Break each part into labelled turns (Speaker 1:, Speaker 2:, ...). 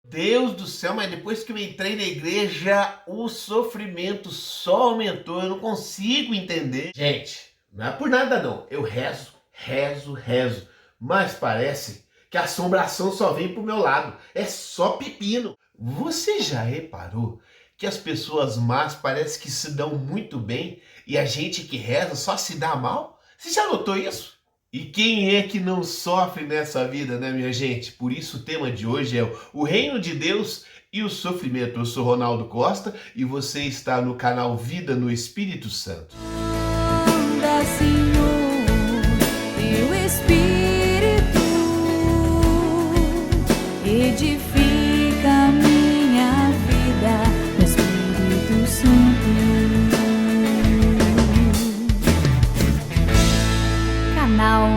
Speaker 1: Deus do céu, mas depois que eu entrei na igreja, o sofrimento só aumentou. Eu não consigo entender. Gente, não é por nada não. Eu rezo, rezo, rezo. Mas parece que a assombração só vem pro meu lado. É só pepino. Você já reparou que as pessoas más parece que se dão muito bem e a gente que reza só se dá mal? Você já notou isso? E quem é que não sofre nessa vida, né, minha gente? Por isso o tema de hoje é o Reino de Deus e o Sofrimento. Eu sou Ronaldo Costa e você está no canal Vida no Espírito Santo.
Speaker 2: Anda, Senhor, teu Espírito edifica minha vida no Espírito Santo. Canal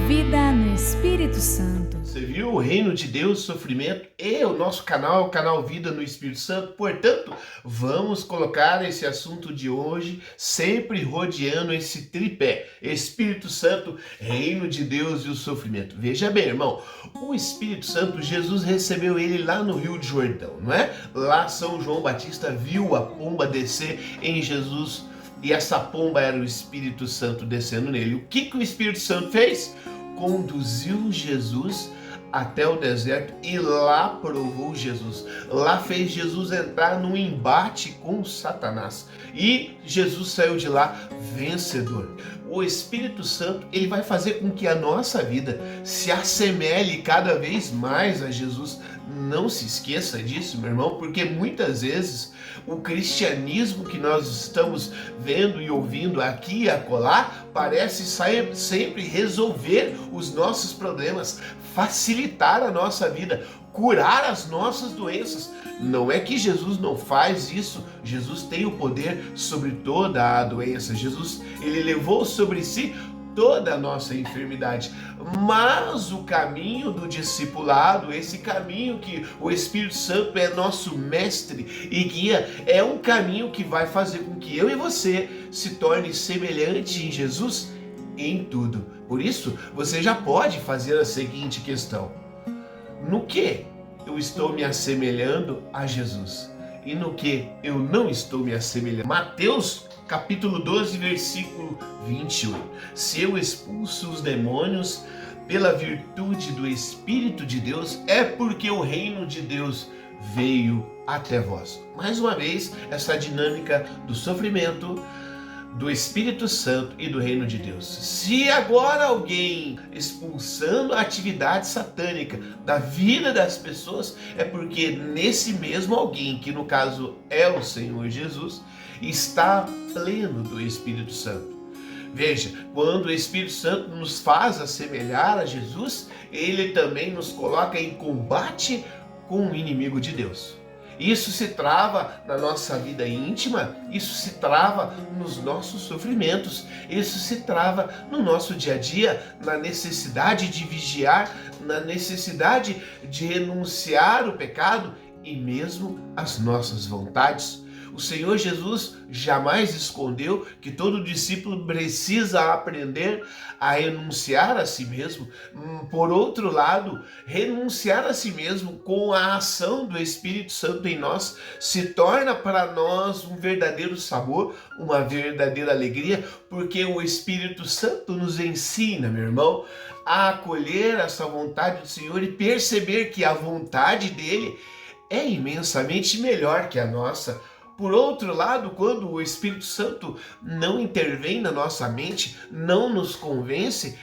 Speaker 2: Vida no Espírito Santo.
Speaker 1: Você viu o Reino de Deus, Sofrimento e o nosso canal, o canal Vida no Espírito Santo. Portanto, vamos colocar esse assunto de hoje sempre rodeando esse tripé: Espírito Santo, Reino de Deus e o Sofrimento. Veja bem, irmão, o Espírito Santo, Jesus recebeu ele lá no Rio de Jordão, não é? Lá São João Batista viu a pomba descer em Jesus e essa pomba era o Espírito Santo descendo nele. O que o Espírito Santo fez? Conduziu Jesus até o deserto e lá provou Jesus. Lá fez Jesus entrar num embate com Satanás. E Jesus saiu de lá vencedor. O Espírito Santo, ele vai fazer com que a nossa vida se assemelhe cada vez mais a Jesus. Não se esqueça disso, meu irmão, porque muitas vezes o cristianismo que nós estamos vendo e ouvindo aqui e acolá parece sempre resolver os nossos problemas, facilitar a nossa vida, curar as nossas doenças. Não é que Jesus não faz isso. Jesus tem o poder sobre toda a doença. Jesus, ele levou sobre si toda a nossa enfermidade, mas o caminho do discipulado, esse caminho que o Espírito Santo é nosso mestre e guia, é um caminho que vai fazer com que eu e você se torne semelhante em Jesus em tudo. Por isso, você já pode fazer a seguinte questão: no que eu estou me assemelhando a Jesus? E no que eu não estou me assemelhando? Mateus capítulo 12, versículo 28. Se eu expulso os demônios pela virtude do Espírito de Deus, é porque o reino de Deus veio até vós. Mais uma vez, essa dinâmica do sofrimento, do Espírito Santo e do Reino de Deus. Se agora alguém expulsando a atividade satânica da vida das pessoas, é porque nesse mesmo alguém, que no caso é o Senhor Jesus, está pleno do Espírito Santo. Veja, quando o Espírito Santo nos faz assemelhar a Jesus, ele também nos coloca em combate com o inimigo de Deus. Isso se trava na nossa vida íntima, isso se trava nos nossos sofrimentos, isso se trava no nosso dia a dia, na necessidade de vigiar, na necessidade de renunciar o pecado e mesmo as nossas vontades. O Senhor Jesus jamais escondeu que todo discípulo precisa aprender a renunciar a si mesmo. Por outro lado, renunciar a si mesmo com a ação do Espírito Santo em nós se torna para nós um verdadeiro sabor, uma verdadeira alegria, porque o Espírito Santo nos ensina, meu irmão, a acolher essa vontade do Senhor e perceber que a vontade dele é imensamente melhor que a nossa. Por outro lado, quando o Espírito Santo não intervém na nossa mente, não nos convence,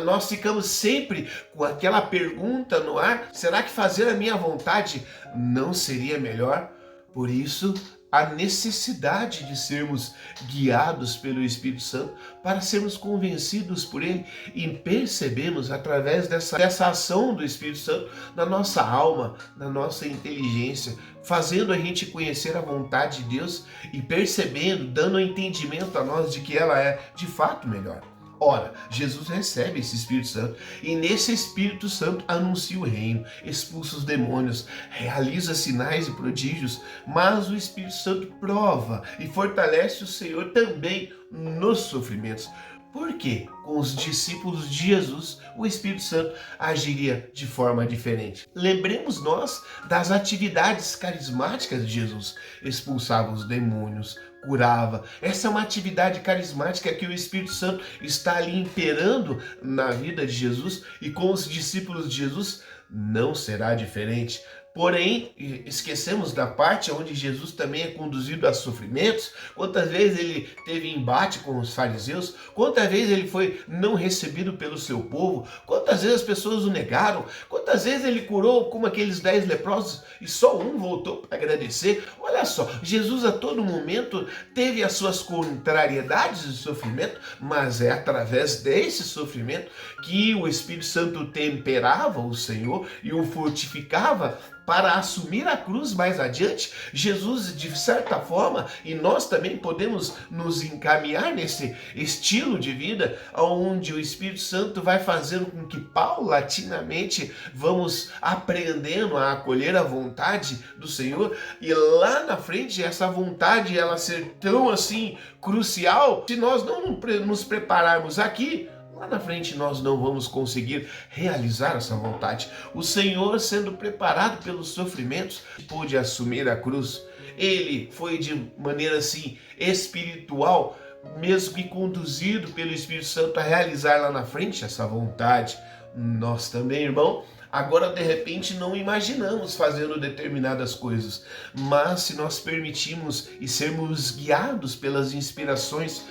Speaker 1: nós ficamos sempre com aquela pergunta no ar: será que fazer a minha vontade não seria melhor? Por isso, a necessidade de sermos guiados pelo Espírito Santo para sermos convencidos por Ele e percebemos através dessa ação do Espírito Santo na nossa alma, na nossa inteligência, fazendo a gente conhecer a vontade de Deus e percebendo, dando entendimento a nós de que ela é de fato melhor. Ora, Jesus recebe esse Espírito Santo e nesse Espírito Santo anuncia o reino, expulsa os demônios, realiza sinais e prodígios, mas o Espírito Santo prova e fortalece o Senhor também nos sofrimentos. Por quê? Com os discípulos de Jesus, o Espírito Santo agiria de forma diferente. Lembremos nós das atividades carismáticas de Jesus. Expulsava os demônios, curava. Essa é uma atividade carismática que o Espírito Santo está ali imperando na vida de Jesus, e com os discípulos de Jesus não será diferente. Porém, esquecemos da parte onde Jesus também é conduzido a sofrimentos. Quantas vezes ele teve embate com os fariseus, quantas vezes ele foi não recebido pelo seu povo, quantas vezes as pessoas o negaram, quantas vezes ele curou como aqueles 10 leprosos e só um voltou para agradecer. Olha só, Jesus a todo momento teve as suas contrariedades de sofrimento, mas é através desse sofrimento que o Espírito Santo temperava o Senhor e o fortificava para assumir a cruz mais adiante. Jesus, de certa forma, e nós também podemos nos encaminhar nesse estilo de vida, onde o Espírito Santo vai fazendo com que paulatinamente vamos aprendendo a acolher a vontade do Senhor, e lá na frente essa vontade ela ser tão assim crucial, se nós não nos prepararmos aqui, lá na frente nós não vamos conseguir realizar essa vontade. O Senhor, sendo preparado pelos sofrimentos, pôde assumir a cruz. Ele foi de maneira assim espiritual, mesmo que conduzido pelo Espírito Santo a realizar lá na frente essa vontade. Nós também, irmão, agora de repente não imaginamos fazendo determinadas coisas, mas se nós permitirmos e sermos guiados pelas inspirações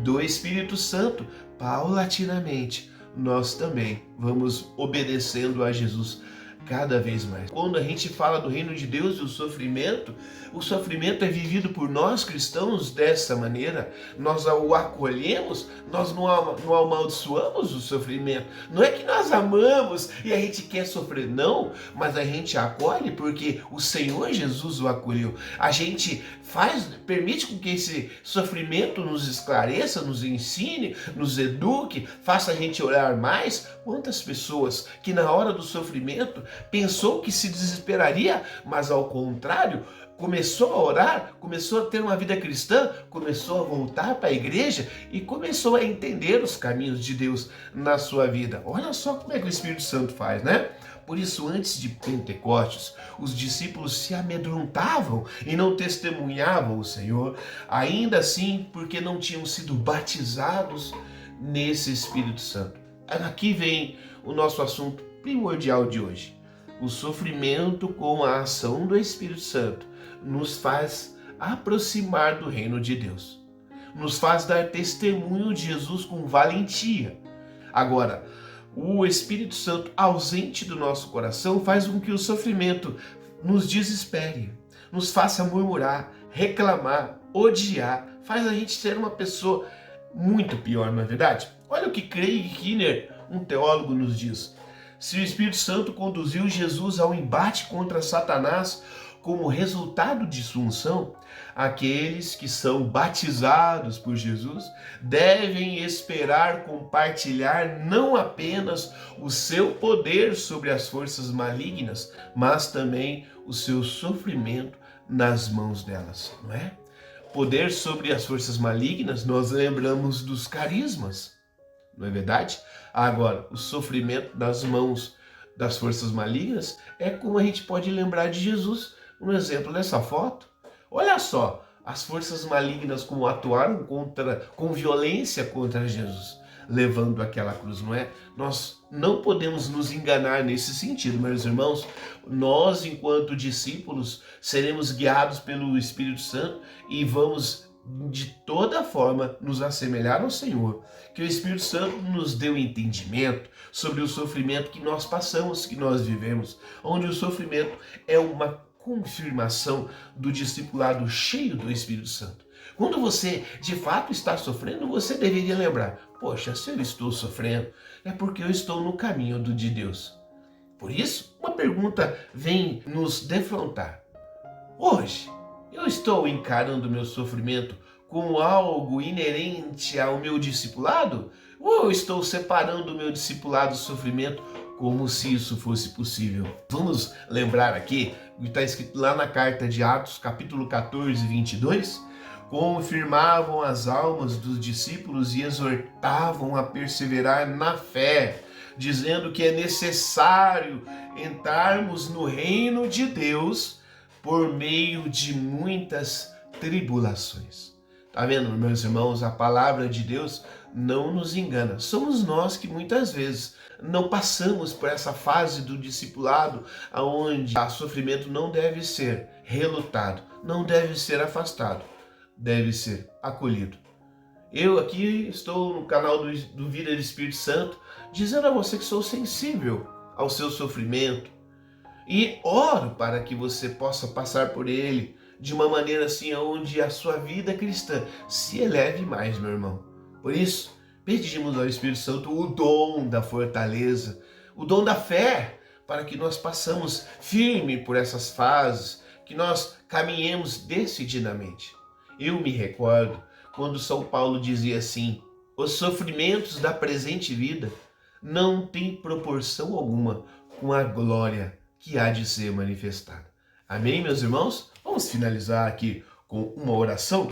Speaker 1: do Espírito Santo, paulatinamente, nós também vamos obedecendo a Jesus cada vez mais. Quando a gente fala do reino de Deus e o sofrimento é vivido por nós cristãos dessa maneira. Nós o acolhemos, nós não amaldiçoamos o sofrimento. Não é que nós amamos e a gente quer sofrer, não, mas a gente acolhe porque o Senhor Jesus o acolheu. A gente permite com que esse sofrimento nos esclareça, nos ensine, nos eduque, faça a gente orar mais. Quantas pessoas que na hora do sofrimento pensou que se desesperaria, mas ao contrário, começou a orar, começou a ter uma vida cristã, começou a voltar para a igreja e começou a entender os caminhos de Deus na sua vida. Olha só como é que o Espírito Santo faz, né? Por isso, antes de Pentecostes, os discípulos se amedrontavam e não testemunhavam o Senhor, ainda assim porque não tinham sido batizados nesse Espírito Santo. Aqui vem o nosso assunto primordial de hoje. O sofrimento com a ação do Espírito Santo nos faz aproximar do reino de Deus. Nos faz dar testemunho de Jesus com valentia. Agora, o Espírito Santo ausente do nosso coração faz com que o sofrimento nos desespere, nos faça murmurar, reclamar, odiar, faz a gente ser uma pessoa muito pior, não é verdade? Olha o que Craig Keener, um teólogo, nos diz. Se o Espírito Santo conduziu Jesus ao embate contra Satanás como resultado de sua unção, aqueles que são batizados por Jesus devem esperar compartilhar não apenas o seu poder sobre as forças malignas, mas também o seu sofrimento nas mãos delas, não é? Poder sobre as forças malignas, nós lembramos dos carismas, não é verdade? Agora, o sofrimento nas mãos das forças malignas é como a gente pode lembrar de Jesus. Um exemplo dessa foto, olha só, as forças malignas como atuaram com violência contra Jesus, levando aquela cruz, não é? Nós não podemos nos enganar nesse sentido, meus irmãos. Nós, enquanto discípulos, seremos guiados pelo Espírito Santo e vamos de toda forma nos assemelhar ao Senhor. Que o Espírito Santo nos dê um entendimento sobre o sofrimento que nós passamos, que nós vivemos, onde o sofrimento é uma confirmação do discipulado cheio do Espírito Santo. Quando você de fato está sofrendo, você deveria lembrar: poxa, se eu estou sofrendo, é porque eu estou no caminho de Deus. Por isso, uma pergunta vem nos defrontar. Hoje, eu estou encarando meu sofrimento como algo inerente ao meu discipulado? Ou eu estou separando o meu discipulado do sofrimento como se isso fosse possível? Vamos lembrar aqui o que está escrito lá na carta de Atos, capítulo 14, 22. confirmavam as almas dos discípulos e exortavam a perseverar na fé, dizendo que é necessário entrarmos no reino de Deus por meio de muitas tribulações. Tá vendo, meus irmãos? A palavra de Deus não nos engana. Somos nós que muitas vezes não passamos por essa fase do discipulado, onde o sofrimento não deve ser relutado, não deve ser afastado, deve ser acolhido. Eu aqui estou no canal do Vida do Espírito Santo, dizendo a você que sou sensível ao seu sofrimento e oro para que você possa passar por ele de uma maneira assim, onde a sua vida cristã se eleve mais, meu irmão. Por isso, pedimos ao Espírito Santo o dom da fortaleza, o dom da fé, para que nós passamos firme por essas fases, que nós caminhemos decididamente. Eu me recordo quando São Paulo dizia assim: os sofrimentos da presente vida não têm proporção alguma com a glória que há de ser manifestada. Amém, meus irmãos? Vamos finalizar aqui com uma oração.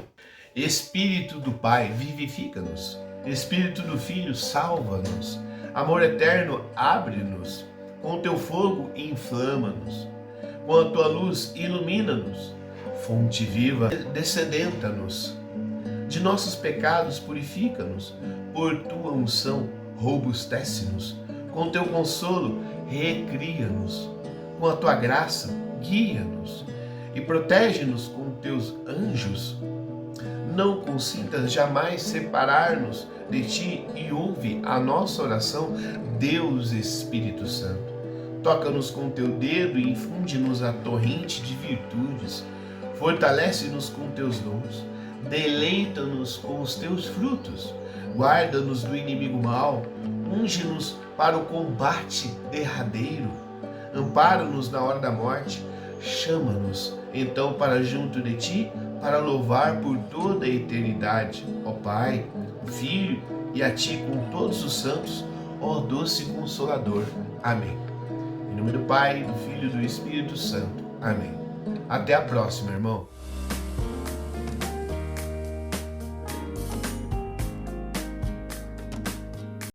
Speaker 1: Espírito do Pai, vivifica-nos. Espírito do Filho, salva-nos. Amor eterno, abre-nos. Com teu fogo, inflama-nos. Com a tua luz, ilumina-nos. Fonte viva, descedenta-nos. De nossos pecados, purifica-nos. Por tua unção, robustece-nos. Com teu consolo, recria-nos. Com a tua graça, guia-nos. E protege-nos com teus anjos. Não consintas jamais separar-nos de ti e ouve a nossa oração, Deus Espírito Santo. Toca-nos com teu dedo e infunde-nos a torrente de virtudes. Fortalece-nos com teus dons. Deleita-nos com os teus frutos. Guarda-nos do inimigo mau. Unge-nos para o combate derradeiro. Ampara-nos na hora da morte. Chama-nos então para junto de ti, para louvar por toda a eternidade, ó Pai, Filho e a ti com todos os santos, ó doce Consolador. Amém. Em nome do Pai, do Filho e do Espírito Santo. Amém. Até a próxima, irmão.